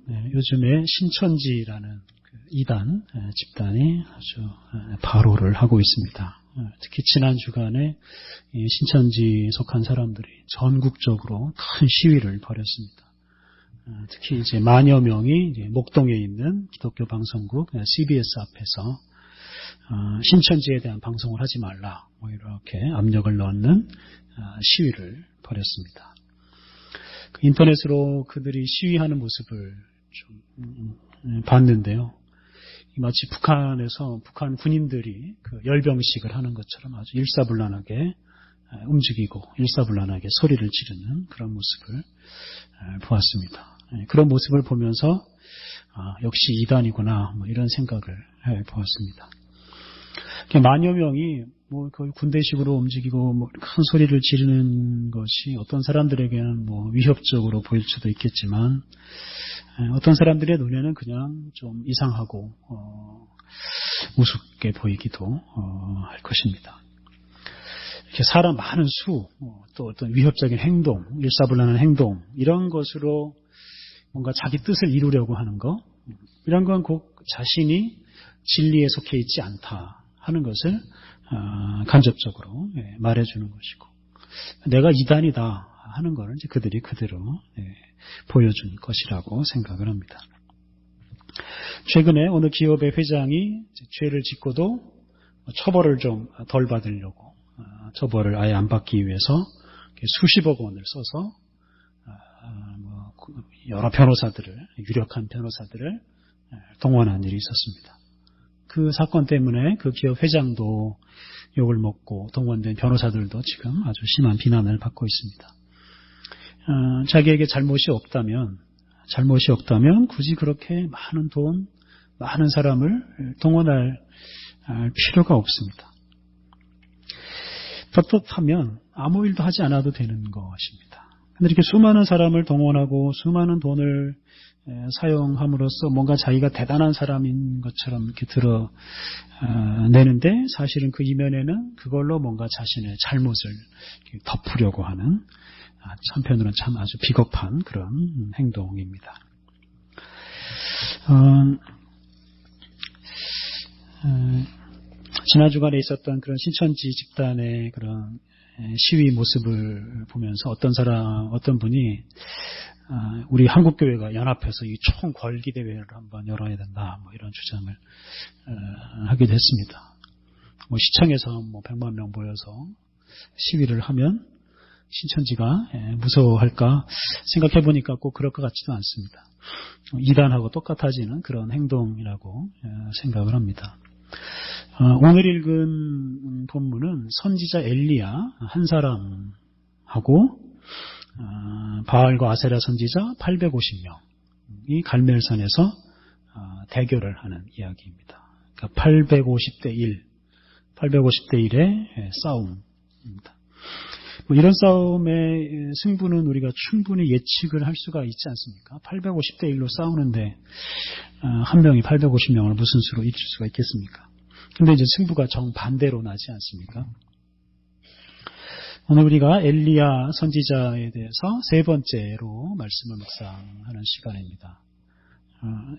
요즘에 신천지라는 이단, 집단이 아주 발호를 하고 있습니다. 특히 지난 주간에 신천지에 속한 사람들이 전국적으로 큰 시위를 벌였습니다. 특히 이제 만여 명이 이제 목동에 있는 기독교 방송국 CBS 앞에서 신천지에 대한 방송을 하지 말라, 뭐 이렇게 압력을 넣는 시위를 벌였습니다. 인터넷으로 그들이 시위하는 모습을 좀 봤는데요. 마치 북한에서 북한 군인들이 그 열병식을 하는 것처럼 아주 일사불란하게 움직이고 일사불란하게 소리를 지르는 그런 모습을 보았습니다. 그런 모습을 보면서 역시 이단이구나, 뭐 이런 생각을 보았습니다. 만여 명이 뭐 거의 군대식으로 움직이고 뭐 큰 소리를 지르는 것이 어떤 사람들에게는 뭐 위협적으로 보일 수도 있겠지만 어떤 사람들의 눈에는 그냥 좀 이상하고 우습게 보이기도 할 것입니다. 이렇게 사람 많은 수, 또 어떤 위협적인 행동, 일사불란한 행동, 이런 것으로 뭔가 자기 뜻을 이루려고 하는 거, 이런 건 꼭 자신이 진리에 속해 있지 않다 하는 것을 간접적으로 말해주는 것이고, 내가 이단이다 하는 것을 이제 그들이 그대로 보여준 것이라고 생각을 합니다. 최근에 어느 기업의 회장이 죄를 짓고도 처벌을 좀 덜 받으려고, 처벌을 아예 안 받기 위해서 수십억 원을 써서 여러 변호사들을, 유력한 변호사들을 동원한 일이 있었습니다. 그 사건 때문에 그 기업 회장도 욕을 먹고 동원된 변호사들도 지금 아주 심한 비난을 받고 있습니다. 자기에게 잘못이 없다면 굳이 그렇게 많은 돈, 많은 사람을 동원할 필요가 없습니다. 떳떳하면 아무 일도 하지 않아도 되는 것입니다. 그런데 이렇게 수많은 사람을 동원하고 수많은 돈을 사용함으로써 뭔가 자기가 대단한 사람인 것처럼 이렇게 드러내는데 사실은 그 이면에는 그걸로 뭔가 자신의 잘못을 덮으려고 하는 한편으로는 참 아주 비겁한 그런 행동입니다. 지난 주간에 있었던 그런 신천지 집단의 그런 시위 모습을 보면서 어떤 분이 우리 한국교회가 연합해서 이 총궐기 대회를 한번 열어야 된다, 뭐 이런 주장을 하기도 했습니다. 뭐 시청에서 뭐 100만 명 모여서 시위를 하면 신천지가 무서워할까 생각해 보니까 꼭 그럴 것 같지도 않습니다. 이단하고 똑같아지는 그런 행동이라고 생각을 합니다. 오늘 읽은 본문은 선지자 엘리야 한 사람하고 바알과 아세라 선지자 850명이 갈멜산에서 대결을 하는 이야기입니다. 그러니까 850대 1의 싸움입니다. 뭐 이런 싸움의 승부는 우리가 충분히 예측을 할 수가 있지 않습니까? 850대 1로 싸우는데 한 명이 850명을 무슨 수로 이길 수가 있겠습니까? 근데 이제 승부가 정반대로 나지 않습니까? 오늘 우리가 엘리야 선지자에 대해서 세 번째로 말씀을 묵상하는 시간입니다.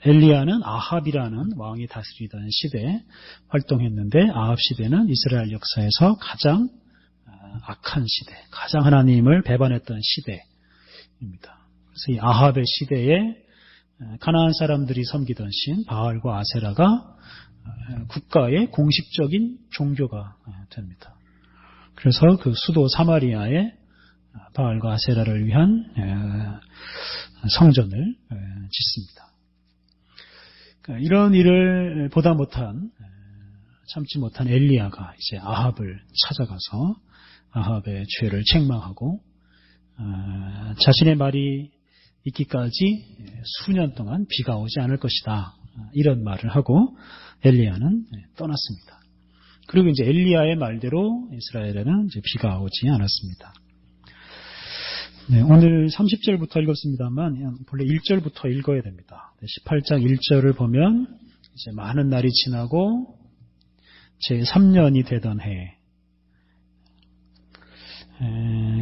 엘리야는 아합이라는 왕이 다스리던 시대에 활동했는데, 아합 시대는 이스라엘 역사에서 가장 악한 시대, 가장 하나님을 배반했던 시대입니다. 그래서 이 아합의 시대에 가나안 사람들이 섬기던 신 바알과 아세라가 국가의 공식적인 종교가 됩니다. 그래서 그 수도 사마리아에 바알과 아세라를 위한 성전을 짓습니다. 그러니까 이런 일을 참지 못한 엘리야가 이제 아합을 찾아가서 아합의 죄를 책망하고 자신의 말이 있기까지 수년 동안 비가 오지 않을 것이다, 이런 말을 하고 엘리야는 떠났습니다. 그리고 이제 엘리야의 말대로 이스라엘에는 이제 비가 오지 않았습니다. 네, 오늘 30절부터 읽었습니다만 본래 1절부터 읽어야 됩니다. 18장 1절을 보면 이제 많은 날이 지나고 제3년이 되던 해,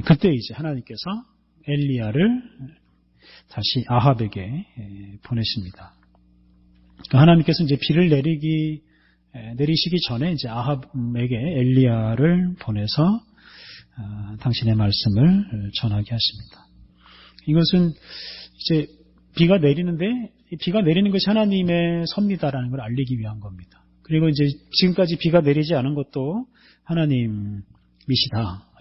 그때 이제 하나님께서 엘리야를 다시 아합에게 보내십니다. 하나님께서 이제 비를 내리시기 전에 이제 아합에게 엘리야를 보내서 당신의 말씀을 전하게 하십니다. 이것은 이제 비가 내리는데 비가 내리는 것이 하나님의 섭리다라는 걸 알리기 위한 겁니다. 그리고 이제 지금까지 비가 내리지 않은 것도 하나님이시다.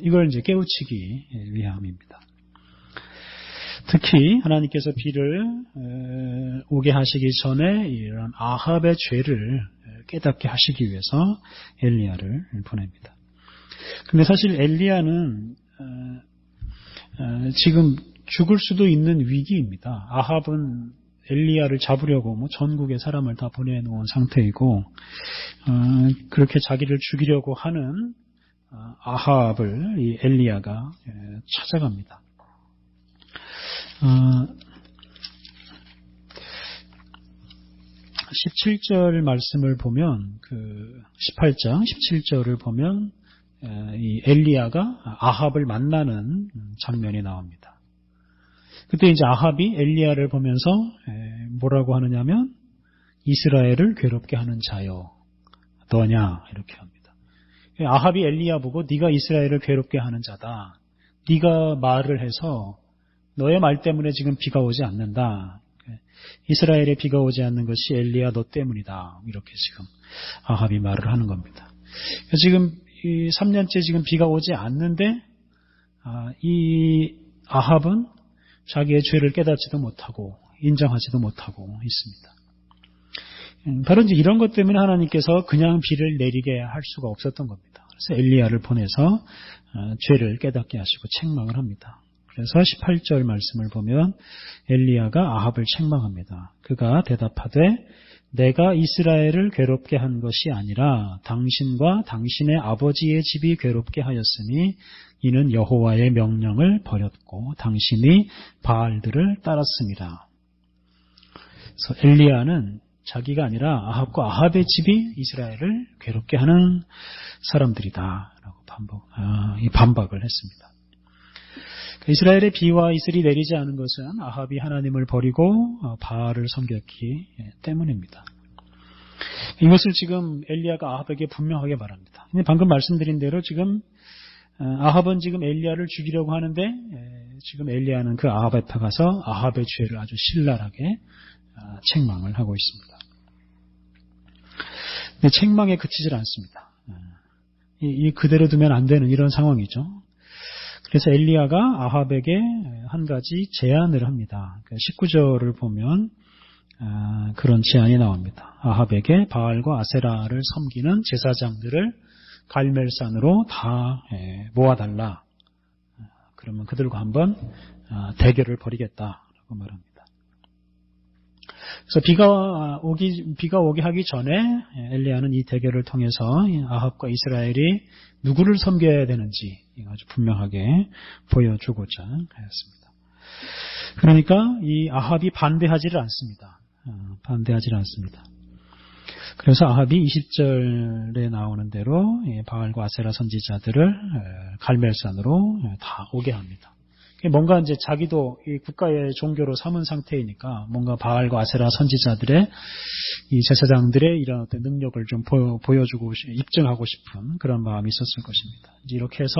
이걸 이제 깨우치기 위함입니다. 특히 하나님께서 비를 오게 하시기 전에 이런 아합의 죄를 깨닫게 하시기 위해서 엘리야를 보냅니다. 근데 사실 엘리야는 지금 죽을 수도 있는 위기입니다. 아합은 엘리야를 잡으려고 전국에 사람을 다 보내놓은 상태이고 그렇게 자기를 죽이려고 하는 아합을 이 엘리야가 찾아갑니다. 17절 말씀을 보면 18장 17절을 보면 이 엘리야가 아합을 만나는 장면이 나옵니다. 그때 이제 아합이 엘리야를 보면서 뭐라고 하느냐면 이스라엘을 괴롭게 하는 자여 너냐 이렇게 합니다. 아합이 엘리야 보고 네가 이스라엘을 괴롭게 하는 자다. 네가 말을 해서 너의 말 때문에 지금 비가 오지 않는다. 이스라엘에 비가 오지 않는 것이 엘리야 너 때문이다. 이렇게 지금 아합이 말을 하는 겁니다. 지금 이 3년째 지금 비가 오지 않는데 이 아합은 자기의 죄를 깨닫지도 못하고 인정하지도 못하고 있습니다. 바로 이제 이런 것 때문에 하나님께서 그냥 비를 내리게 할 수가 없었던 겁니다. 그래서 엘리야를 보내서 죄를 깨닫게 하시고 책망을 합니다. 그래서 18절 말씀을 보면 엘리야가 아합을 책망합니다. 그가 대답하되 내가 이스라엘을 괴롭게 한 것이 아니라 당신과 당신의 아버지의 집이 괴롭게 하였으니 이는 여호와의 명령을 버렸고 당신이 바알들을 따랐습니다. 그래서 엘리야는 자기가 아니라 아합과 아합의 집이 이스라엘을 괴롭게 하는 사람들이다 라고 반박을 했습니다. 이스라엘의 비와 이슬이 내리지 않은 것은 아합이 하나님을 버리고 바알을 섬겼기 때문입니다. 이것을 지금 엘리야가 아합에게 분명하게 말합니다. 방금 말씀드린 대로 지금 아합은 지금 엘리야를 죽이려고 하는데 지금 엘리야는 그 아합 앞에 가서 아합의 죄를 아주 신랄하게 책망을 하고 있습니다. 근데 책망에 그치질 않습니다. 이 그대로 두면 안 되는 이런 상황이죠. 그래서 엘리야가 아합에게 한 가지 제안을 합니다. 19절을 보면 그런 제안이 나옵니다. 아합에게 바알과 아세라를 섬기는 제사장들을 갈멜산으로 다 모아달라. 그러면 그들과 한번 대결을 벌이겠다라고 말합니다. 그래서 비가 오게 하기 전에 엘리야는 이 대결을 통해서 아합과 이스라엘이 누구를 섬겨야 되는지 아주 분명하게 보여주고자 하였습니다. 그러니까 이 아합이 반대하지를 않습니다. 그래서 아합이 20절에 나오는 대로 바알과 아세라 선지자들을 갈멜산으로 다 오게 합니다. 뭔가 이제 자기도 이 국가의 종교로 삼은 상태이니까 뭔가 바알과 아세라 선지자들의 이 제사장들의 이런 어떤 능력을 좀 보여주고 입증하고 싶은 그런 마음이 있었을 것입니다. 이렇게 해서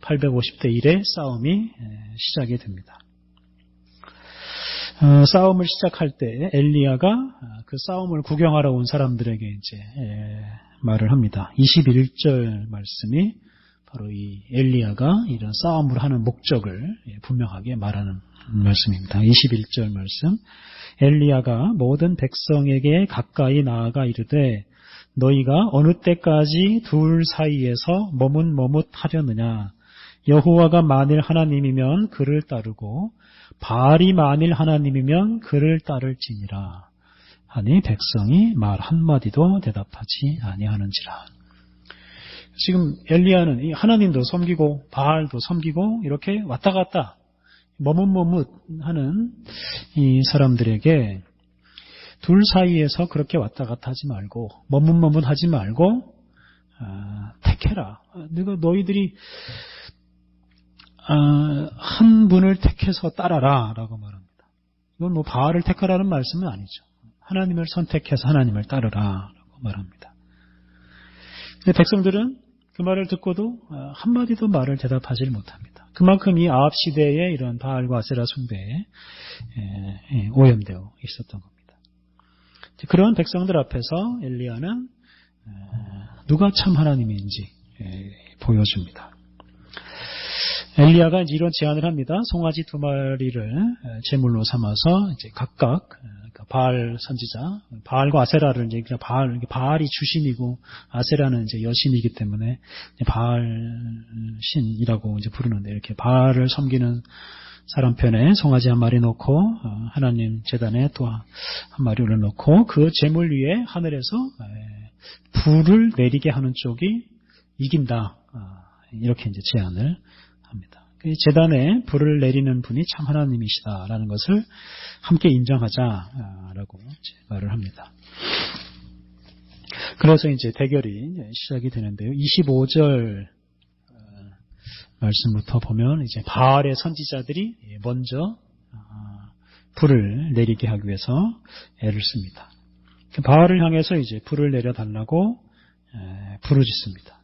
850대 1의 싸움이 시작이 됩니다. 싸움을 시작할 때 엘리야가 그 싸움을 구경하러 온 사람들에게 이제 말을 합니다. 21절 말씀이 바로 이 엘리야가 이런 싸움을 하는 목적을 분명하게 말하는 말씀입니다. 21절 말씀. 엘리야가 모든 백성에게 가까이 나아가 이르되 너희가 어느 때까지 둘 사이에서 머뭇머뭇하려느냐. 여호와가 만일 하나님이면 그를 따르고 바알이 만일 하나님이면 그를 따를지니라. 하니 백성이 말 한마디도 대답하지 아니하는지라. 지금 엘리야는 하나님도 섬기고 바알도 섬기고 이렇게 왔다 갔다 머뭇머뭇하는 이 사람들에게 둘 사이에서 그렇게 왔다 갔다 하지 말고 머뭇머뭇하지 말고 택해라. 너희들이 한 분을 택해서 따라라 라고 말합니다. 이건 뭐 바알을 택하라는 말씀은 아니죠. 하나님을 선택해서 하나님을 따르라라고 말합니다. 근데 백성들은 그 말을 듣고도 한마디도 말을 대답하지 못합니다. 그만큼 이 아합 시대에 이런 바알과 아세라 숭배에 오염되어 있었던 겁니다. 그러한 백성들 앞에서 엘리야는 누가 참 하나님인지 보여줍니다. 엘리야가 이런 제안을 합니다. 송아지 2마리를 제물로 삼아서 이제 각각 바알 선지자, 바알과 아세라를 이제 바알이 주신이고 아세라는 이제 여신이기 때문에 바알 신이라고 이제 부르는데 이렇게 바알을 섬기는 사람 편에 송아지 1마리 놓고 하나님 제단에 또 1마리 올려놓고 그 제물 위에 하늘에서 불을 내리게 하는 쪽이 이긴다. 이렇게 이제 제안을 합니다. 제단에 불을 내리는 분이 참 하나님이시다라는 것을 함께 인정하자라고 말을 합니다. 그래서 이제 대결이 시작이 되는데요. 25절 말씀부터 보면 이제 바알의 선지자들이 먼저 불을 내리게 하기 위해서 애를 씁니다. 바알을 향해서 이제 불을 내려달라고 부르짖습니다.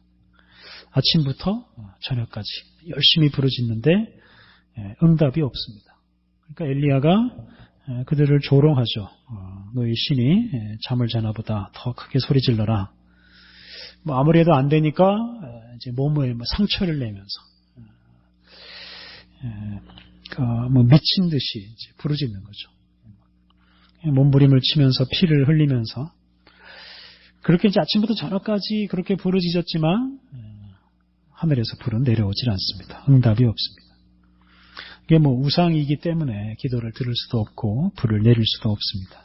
아침부터 저녁까지 열심히 부르짖는데 응답이 없습니다. 그러니까 엘리야가 그들을 조롱하죠. 너희 신이 잠을 자나보다 더 크게 소리 질러라. 뭐 아무리 해도 안 되니까 이제 몸에 상처를 내면서 뭐 미친 듯이 이제 부르짖는 거죠. 몸부림을 치면서 피를 흘리면서 그렇게 이제 아침부터 저녁까지 그렇게 부르짖었지만 하늘에서 불은 내려오질 않습니다. 응답이 없습니다. 이게 뭐 우상이기 때문에 기도를 들을 수도 없고 불을 내릴 수도 없습니다.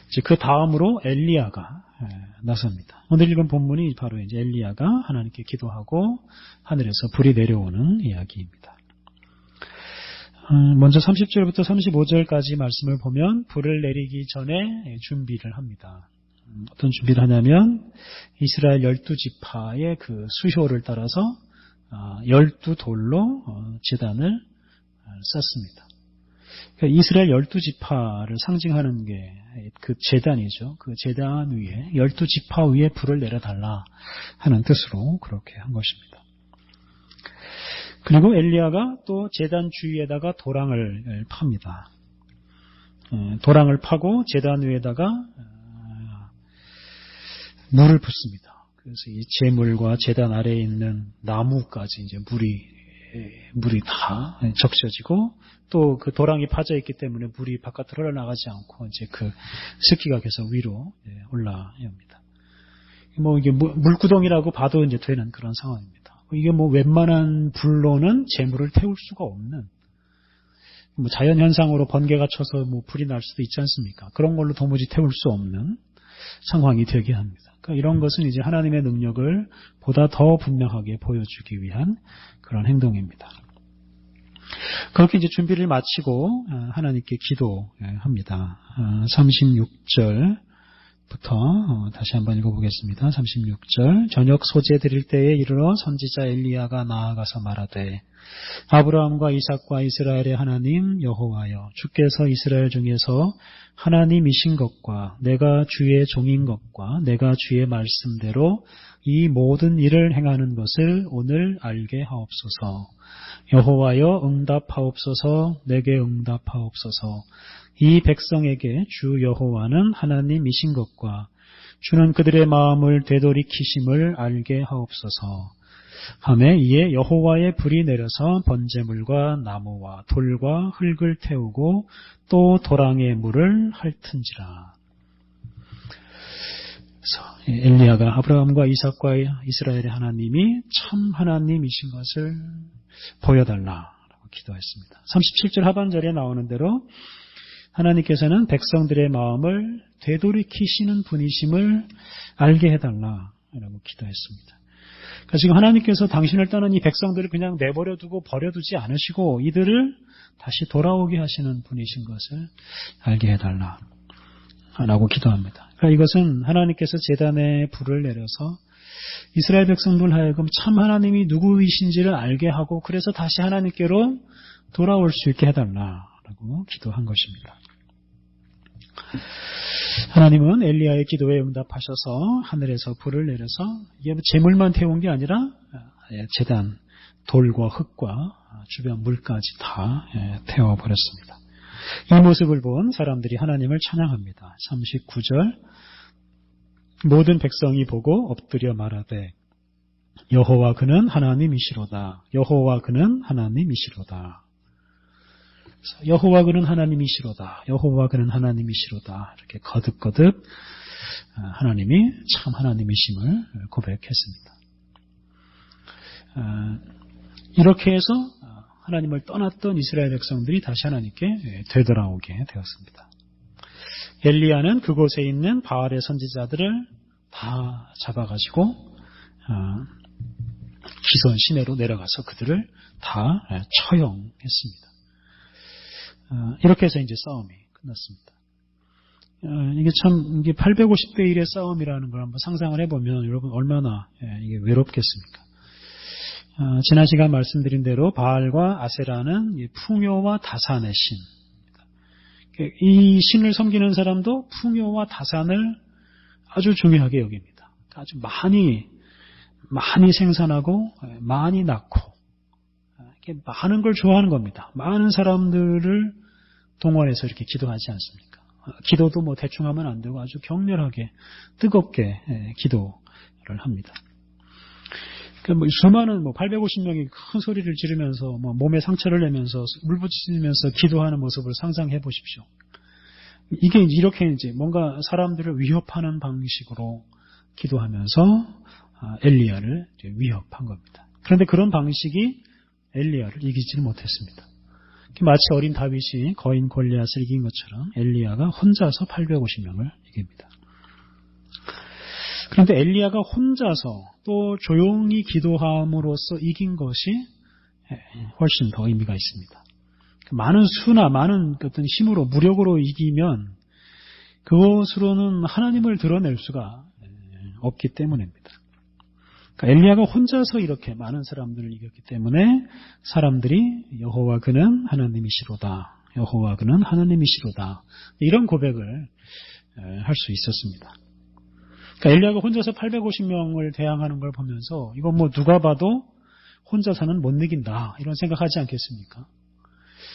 이제 그 다음으로 엘리야가 나섭니다. 오늘 읽은 본문이 바로 이제 엘리야가 하나님께 기도하고 하늘에서 불이 내려오는 이야기입니다. 먼저 30절부터 35절까지 말씀을 보면 불을 내리기 전에 준비를 합니다. 어떤 준비를 하냐면 이스라엘 12지파의 그 수효를 따라서 12돌로 제단을 쌓습니다. 그러니까 이스라엘 12지파를 상징하는 게 그 제단이죠. 그 제단 위에 12지파 위에 불을 내려달라 하는 뜻으로 그렇게 한 것입니다. 그리고 엘리야가 또 제단 주위에다가 도랑을 팝니다. 도랑을 파고 제단 위에다가 물을 붓습니다. 그래서 이 제물과 제단 아래에 있는 나무까지 이제 물이 다 적셔지고 또 그 도랑이 파져 있기 때문에 물이 바깥으로 흘러나가지 않고 이제 그 습기가 계속 위로 올라옵니다. 뭐 이게 물구덩이라고 봐도 이제 되는 그런 상황입니다. 이게 뭐 웬만한 불로는 제물을 태울 수가 없는 뭐 자연 현상으로 번개가 쳐서 뭐 불이 날 수도 있지 않습니까? 그런 걸로 도무지 태울 수 없는 상황이 되게 합니다. 그러니까 이런 것은 이제 하나님의 능력을 보다 더 분명하게 보여주기 위한 그런 행동입니다. 그렇게 이제 준비를 마치고 하나님께 기도합니다. 36절부터 다시 한번 읽어보겠습니다. 36절 저녁 소재 드릴 때에 이르러 선지자 엘리야가 나아가서 말하되 아브라함과 이삭과 이스라엘의 하나님 여호와여 주께서 이스라엘 중에서 하나님이신 것과 내가 주의 종인 것과 내가 주의 말씀대로 이 모든 일을 행하는 것을 오늘 알게 하옵소서. 여호와여 응답하옵소서. 내게 응답하옵소서. 이 백성에게 주 여호와는 하나님이신 것과 주는 그들의 마음을 되돌이키심을 알게 하옵소서. 하매 이에 여호와의 불이 내려서 번제물과 나무와 돌과 흙을 태우고 또 도랑의 물을 핥은지라. 그래서 엘리야가 아브라함과 이삭과 이스라엘의 하나님이 참 하나님이신 것을 보여달라고 기도했습니다. 37절 하반절에 나오는 대로 하나님께서는 백성들의 마음을 되돌이키시는 분이심을 알게 해달라고 기도했습니다. 그러니까 지금 하나님께서 당신을 떠난 이 백성들을 그냥 내버려두고 버려두지 않으시고 이들을 다시 돌아오게 하시는 분이신 것을 알게 해달라고 기도합니다. 그러니까 이것은 하나님께서 제단에 불을 내려서 이스라엘 백성들 하여금 참 하나님이 누구이신지를 알게 하고 그래서 다시 하나님께로 돌아올 수 있게 해달라고 라고 기도한 것입니다. 하나님은 엘리야의 기도에 응답하셔서 하늘에서 불을 내려서 이게 재물만 태운 게 아니라 제단, 돌과 흙과 주변 물까지 다 태워버렸습니다. 이 모습을 본 사람들이 하나님을 찬양합니다. 39절 모든 백성이 보고 엎드려 말하되 여호와 그는 하나님이시로다. 여호와 그는 하나님이시로다. 여호와 그는 하나님이시로다. 여호와 그는 하나님이시로다. 이렇게 거듭거듭 하나님이 참 하나님이심을 고백했습니다. 이렇게 해서 하나님을 떠났던 이스라엘 백성들이 다시 하나님께 되돌아오게 되었습니다. 엘리야는 그곳에 있는 바알의 선지자들을 다 잡아가지고 기손 시내로 내려가서 그들을 다 처형했습니다. 이렇게 해서 이제 싸움이 끝났습니다. 이게 참, 이게 850대 1의 싸움이라는 걸 한번 상상을 해보면 여러분 얼마나 이게 외롭겠습니까? 지난 시간 말씀드린 대로 바알과 아세라는 풍요와 다산의 신. 이 신을 섬기는 사람도 풍요와 다산을 아주 중요하게 여깁니다. 아주 많이 생산하고 많이 낳고 이렇게 많은 걸 좋아하는 겁니다. 많은 사람들을 동원해서 이렇게 기도하지 않습니까? 기도도 뭐 대충 하면 안 되고 아주 격렬하게 뜨겁게 기도를 합니다. 수많은 850명이 큰 소리를 지르면서 몸에 상처를 내면서 물부짖으면서 기도하는 모습을 상상해 보십시오. 이게 이렇게 이제 뭔가 사람들을 위협하는 방식으로 기도하면서 엘리야를 위협한 겁니다. 그런데 그런 방식이 엘리야를 이기지는 못했습니다. 마치 어린 다윗이 거인 골리앗을 이긴 것처럼 엘리야가 혼자서 850명을 이깁니다. 그런데 엘리야가 혼자서 또 조용히 기도함으로써 이긴 것이 훨씬 더 의미가 있습니다. 많은 수나 많은 어떤 힘으로 무력으로 이기면 그것으로는 하나님을 드러낼 수가 없기 때문입니다. 그러니까 엘리야가 혼자서 이렇게 많은 사람들을 이겼기 때문에 사람들이 여호와 그는 하나님이시로다. 여호와 그는 하나님이시로다. 이런 고백을 할 수 있었습니다. 그러니까 엘리야가 혼자서 850명을 대항하는 걸 보면서 이건 뭐 누가 봐도 혼자서는 못 이긴다 이런 생각하지 않겠습니까?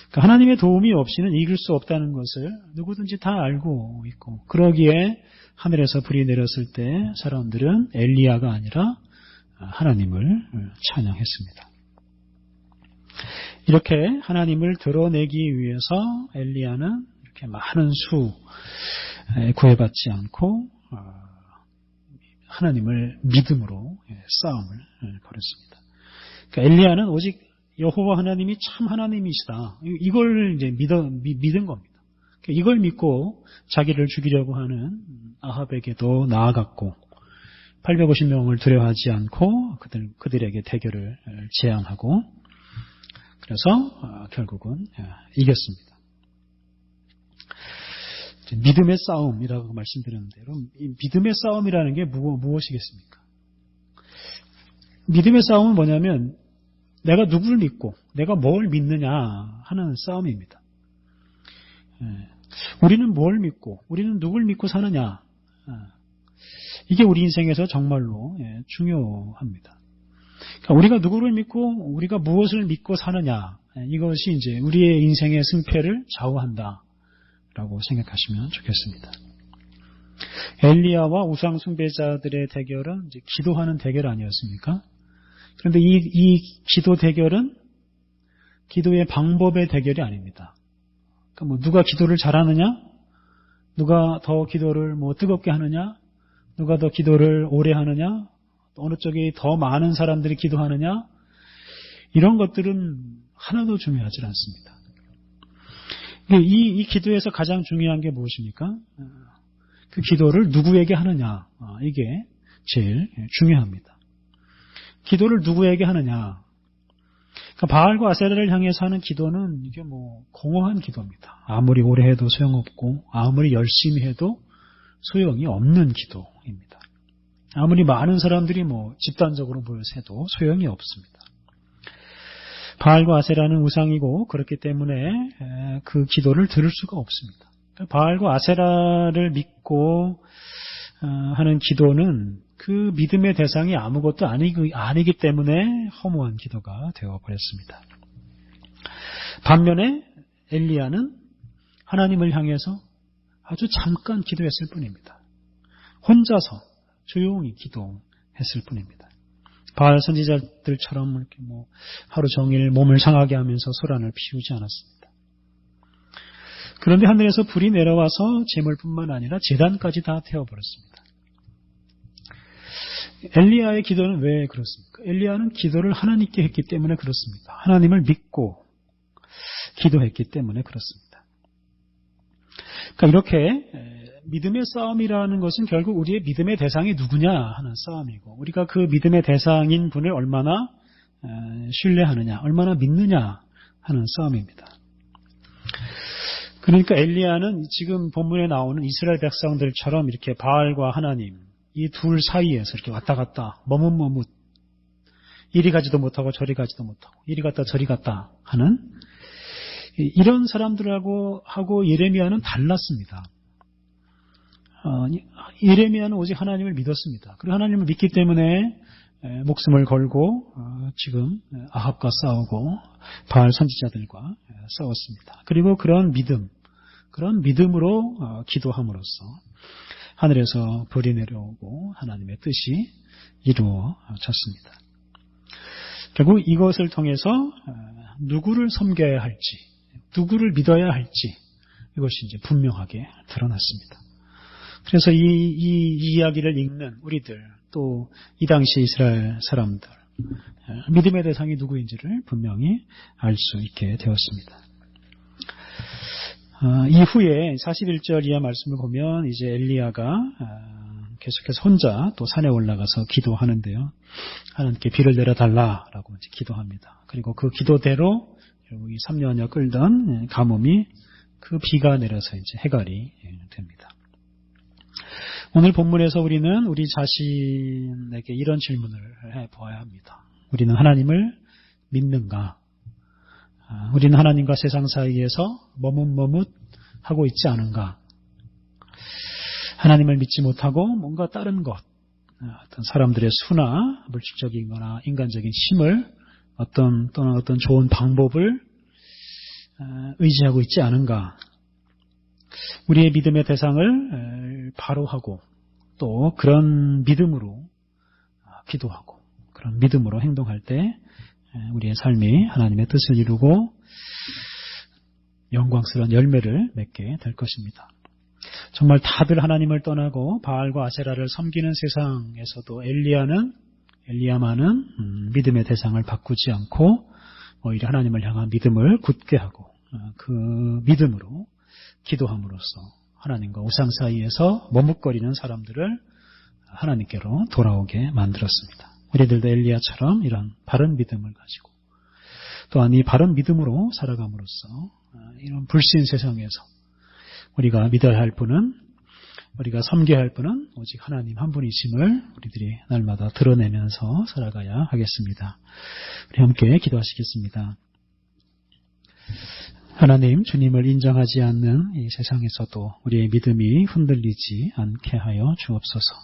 그러니까 하나님의 도움이 없이는 이길 수 없다는 것을 누구든지 다 알고 있고 그러기에 하늘에서 불이 내렸을 때 사람들은 엘리야가 아니라 하나님을 찬양했습니다. 이렇게 하나님을 드러내기 위해서 엘리야는 이렇게 많은 수 구애받지 않고 하나님을 믿음으로 싸움을 벌였습니다. 그러니까 엘리야는 오직 여호와 하나님이 참 하나님이시다. 이걸 이제 믿은 겁니다. 이걸 믿고 자기를 죽이려고 하는 아합에게도 나아갔고 850명을 두려워하지 않고 그들에게 대결을 제안하고 그래서 결국은 이겼습니다. 믿음의 싸움이라고 말씀드렸는데 여러분, 이 믿음의 싸움이라는 게 무엇이겠습니까? 믿음의 싸움은 뭐냐면 내가 누구를 믿고 내가 뭘 믿느냐 하는 싸움입니다. 우리는 뭘 믿고 우리는 누굴 믿고 사느냐 이게 우리 인생에서 정말로 중요합니다. 그러니까 우리가 누구를 믿고 우리가 무엇을 믿고 사느냐 이것이 이제 우리의 인생의 승패를 좌우한다라고 생각하시면 좋겠습니다. 엘리야와 우상 숭배자들의 대결은 이제 기도하는 대결 아니었습니까? 그런데 이 기도 대결은 기도의 방법의 대결이 아닙니다. 그러니까 뭐 누가 기도를 잘하느냐, 누가 더 기도를 뜨겁게 하느냐, 누가 더 기도를 오래 하느냐, 어느 쪽에 더 많은 사람들이 기도하느냐, 이런 것들은 하나도 중요하지 않습니다. 이 기도에서 가장 중요한 게 무엇입니까? 그 기도를 누구에게 하느냐, 이게 제일 중요합니다. 기도를 누구에게 하느냐. 그러니까 바알과 아세라를 향해서 하는 기도는 이게 공허한 기도입니다. 아무리 오래 해도 소용없고 아무리 열심히 해도 소용이 없는 기도입니다. 아무리 많은 사람들이 집단적으로 모여서 해도 소용이 없습니다. 바알과 아세라는 우상이고 그렇기 때문에 그 기도를 들을 수가 없습니다. 바알과 아세라를 믿고 하는 기도는 그 믿음의 대상이 아무것도 아니기 때문에 허무한 기도가 되어버렸습니다. 반면에 엘리야는 하나님을 향해서 아주 잠깐 기도했을 뿐입니다. 혼자서 조용히 기도했을 뿐입니다. 바알 선지자들처럼 이렇게 하루 종일 몸을 상하게 하면서 소란을 피우지 않았습니다. 그런데 하늘에서 불이 내려와서 제물뿐만 아니라 제단까지 다 태워버렸습니다. 엘리야의 기도는 왜 그렇습니까? 엘리야는 기도를 하나님께 했기 때문에 그렇습니다. 하나님을 믿고 기도했기 때문에 그렇습니다. 그러니까 이렇게 믿음의 싸움이라는 것은 결국 우리의 믿음의 대상이 누구냐 하는 싸움이고, 우리가 그 믿음의 대상인 분을 얼마나 신뢰하느냐, 얼마나 믿느냐 하는 싸움입니다. 그러니까 엘리야는 지금 본문에 나오는 이스라엘 백성들처럼 이렇게 바알과 하나님 이 둘 사이에서 이렇게 왔다 갔다 머뭇머뭇 이리 가지도 못하고 저리 가지도 못하고 이리 갔다 저리 갔다 하는 이런 사람들하고 예레미야는 달랐습니다. 예레미야는 오직 하나님을 믿었습니다. 그리고 하나님을 믿기 때문에 목숨을 걸고 지금 아합과 싸우고 바알 선지자들과 싸웠습니다. 그리고 그런 믿음으로 기도함으로써 하늘에서 불이 내려오고 하나님의 뜻이 이루어졌습니다. 결국 이것을 통해서 누구를 섬겨야 할지, 누구를 믿어야 할지 이것이 이제 분명하게 드러났습니다. 그래서 이 이야기를 읽는 우리들, 또 이 당시 이스라엘 사람들, 믿음의 대상이 누구인지를 분명히 알 수 있게 되었습니다. 이후에 41절 이하 말씀을 보면 이제 엘리야가 계속해서 혼자 또 산에 올라가서 기도하는데요. 하나님께 비를 내려달라라고 이제 기도합니다. 그리고 그 기도대로 결국 이 3년여 끌던 가뭄이 그 비가 내려서 이제 해갈이 됩니다. 오늘 본문에서 우리는 우리 자신에게 이런 질문을 해보아야 합니다. 우리는 하나님을 믿는가? 우리는 하나님과 세상 사이에서 머뭇머뭇하고 있지 않은가? 하나님을 믿지 못하고 뭔가 다른 것, 어떤 사람들의 수나 물질적인 거나 인간적인 힘을 또는 어떤 좋은 방법을 의지하고 있지 않은가? 우리의 믿음의 대상을 바로 하고 또 그런 믿음으로 기도하고 그런 믿음으로 행동할 때 우리의 삶이 하나님의 뜻을 이루고 영광스러운 열매를 맺게 될 것입니다. 정말 다들 하나님을 떠나고 바알과 아세라를 섬기는 세상에서도 엘리야만은 믿음의 대상을 바꾸지 않고 오히려 하나님을 향한 믿음을 굳게 하고 그 믿음으로 기도함으로써 하나님과 우상 사이에서 머뭇거리는 사람들을 하나님께로 돌아오게 만들었습니다. 우리들도 엘리야처럼 이런 바른 믿음을 가지고 또한 이 바른 믿음으로 살아감으로써 이런 불신 세상에서 우리가 믿어야 할 분은, 우리가 섬겨야 할 분은 오직 하나님 한 분이심을 우리들이 날마다 드러내면서 살아가야 하겠습니다. 우리 함께 기도하시겠습니다. 하나님, 주님을 인정하지 않는 이 세상에서도 우리의 믿음이 흔들리지 않게 하여 주옵소서.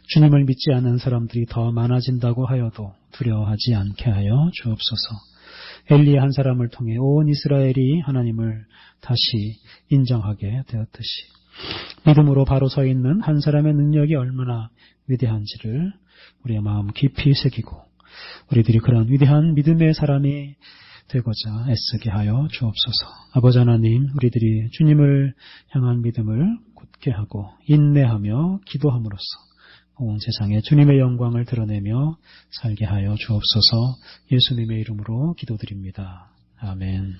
주님을 믿지 않는 사람들이 더 많아진다고 하여도 두려워하지 않게 하여 주옵소서. 엘리야 한 사람을 통해 온 이스라엘이 하나님을 다시 인정하게 되었듯이 믿음으로 바로 서 있는 한 사람의 능력이 얼마나 위대한지를 우리의 마음 깊이 새기고 우리들이 그런 위대한 믿음의 사람이 되고자 애쓰게 하여 주옵소서. 아버지 하나님, 우리들이 주님을 향한 믿음을 굳게 하고 인내하며 기도함으로써 온 세상에 주님의 영광을 드러내며 살게 하여 주옵소서. 예수님의 이름으로 기도드립니다. 아멘.